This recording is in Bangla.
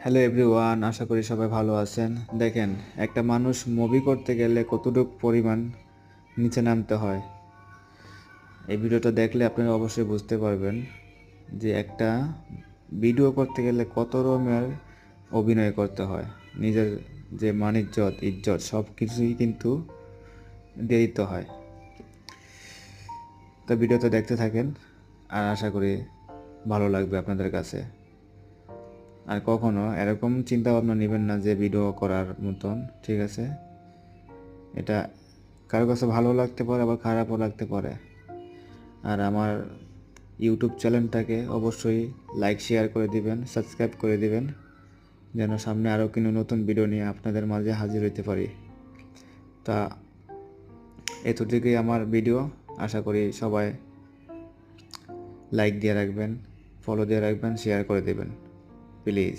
হ্যালো এভরিওয়ান, আশা করি সবাই ভালো আছেন। দেখেন, একটা মানুষ মুভি করতে গেলে কতটুকু পরিমাণ নিচে নামতে হয়। এই ভিডিওটা দেখলে আপনারা অবশ্যই বুঝতে পারবেন যে একটা ভিডিও করতে গেলে কত রকমের অভিনয় করতে হয়। নিজের যে মানিজ্যত ইজ্জত সব কিছুই কিন্তু দিয়ে দিতে হয়। তো ভিডিওটা দেখতে থাকেন, আর আশা করি ভালো লাগবে আপনাদের কাছে। আর কখনো এরকম চিন্তা ভাবনা নেবেন না যে ভিডিও করার মতন, ঠিক আছে? এটা কারো কাছে ভালো লাগতে পারে, আবার খারাপও লাগতে পারে। আর আমার ইউটিউব চ্যানেলটাকে অবশ্যই লাইক শেয়ার করে দিবেন, সাবস্ক্রাইব করে দিবেন, যেন সামনে আরও কোনো নতুন ভিডিও নিয়ে আপনাদের মাঝে হাজির হইতে পারি। তা এতটুকুই আমার ভিডিও। আশা করি সবাই লাইক দিয়ে রাখবেন, ফলো দিয়ে রাখবেন, শেয়ার করে দেবেন প্লিজ।